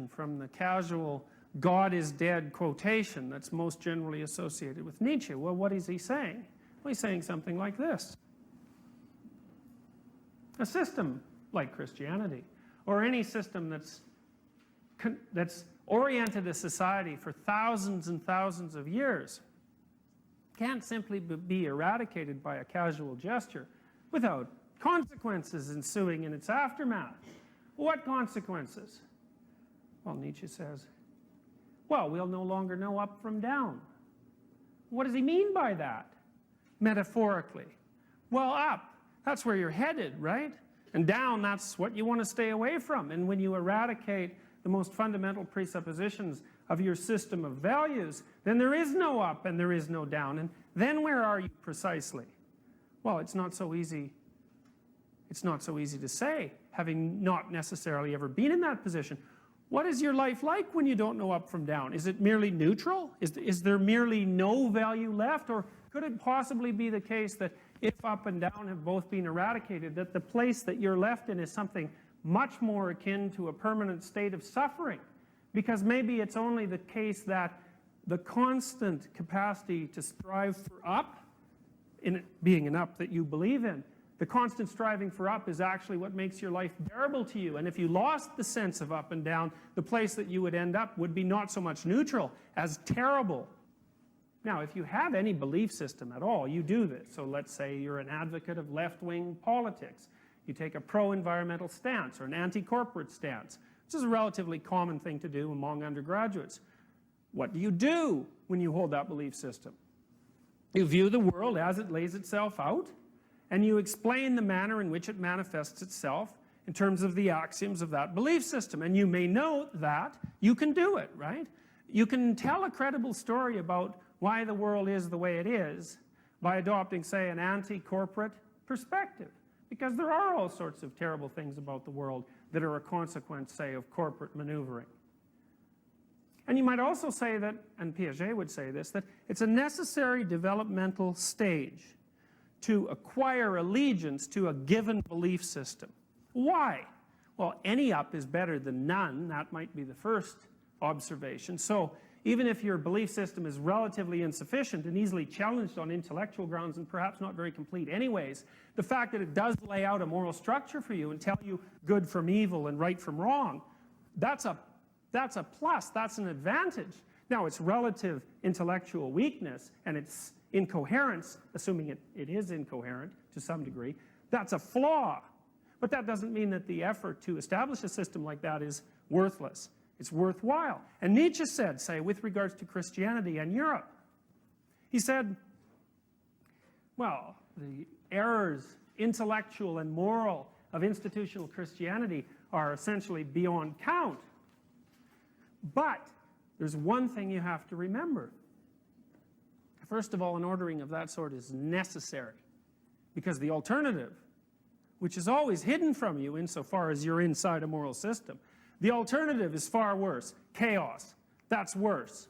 from the casual God is dead quotation that's most generally associated with Nietzsche. Well, what is he saying? Well, he's saying something like this. A system like Christianity, or any system that's oriented a society for thousands and thousands of years, can't simply be eradicated by a casual gesture without consequences ensuing in its aftermath. What consequences? Well, Nietzsche says, well, we'll no longer know up from down. What does he mean by that, metaphorically? Well, up, that's where you're headed, right? And down, that's what you want to stay away from. And when you eradicate the most fundamental presuppositions of your system of values, then there is no up and there is no down. And then where are you precisely? Well, it's not so easy. It's not so easy to say, having not necessarily ever been in that position. What is your life like when you don't know up from down? Is it merely neutral? Is there merely no value left? Or could it possibly be the case that if up and down have both been eradicated, that the place that you're left in is something much more akin to a permanent state of suffering? Because maybe it's only the case that the constant capacity to strive for up, in it being an up that you believe in, the constant striving for up is actually what makes your life bearable to you. And if you lost the sense of up and down, the place that you would end up would be not so much neutral as terrible. Now, if you have any belief system at all, you do this. So let's say you're an advocate of left-wing politics. You take a pro-environmental stance or an anti-corporate stance. This is a relatively common thing to do among undergraduates. What do you do when you hold that belief system? You view the world as it lays itself out, and you explain the manner in which it manifests itself in terms of the axioms of that belief system. And you may note that you can do it, right? You can tell a credible story about why the world is the way it is by adopting, say, an anti-corporate perspective. Because there are all sorts of terrible things about the world that are a consequence, say, of corporate maneuvering. And you might also say that, and Piaget would say this, that it's a necessary developmental stage to acquire allegiance to a given belief system. Why? Well, any up is better than none. That might be the first observation. So even if your belief system is relatively insufficient and easily challenged on intellectual grounds and perhaps not very complete anyways, the fact that it does lay out a moral structure for you and tell you good from evil and right from wrong, that's a plus, that's an advantage. Now, its relative intellectual weakness and its incoherence, assuming it is incoherent to some degree, that's a flaw. But that doesn't mean that the effort to establish a system like that is worthless. It's worthwhile. And Nietzsche said, say, with regards to Christianity and Europe, he said, well, the errors, intellectual and moral, of institutional Christianity are essentially beyond count. But there's one thing you have to remember. First of all, an ordering of that sort is necessary, because the alternative, which is always hidden from you insofar as you're inside a moral system, the alternative is far worse. Chaos. That's worse.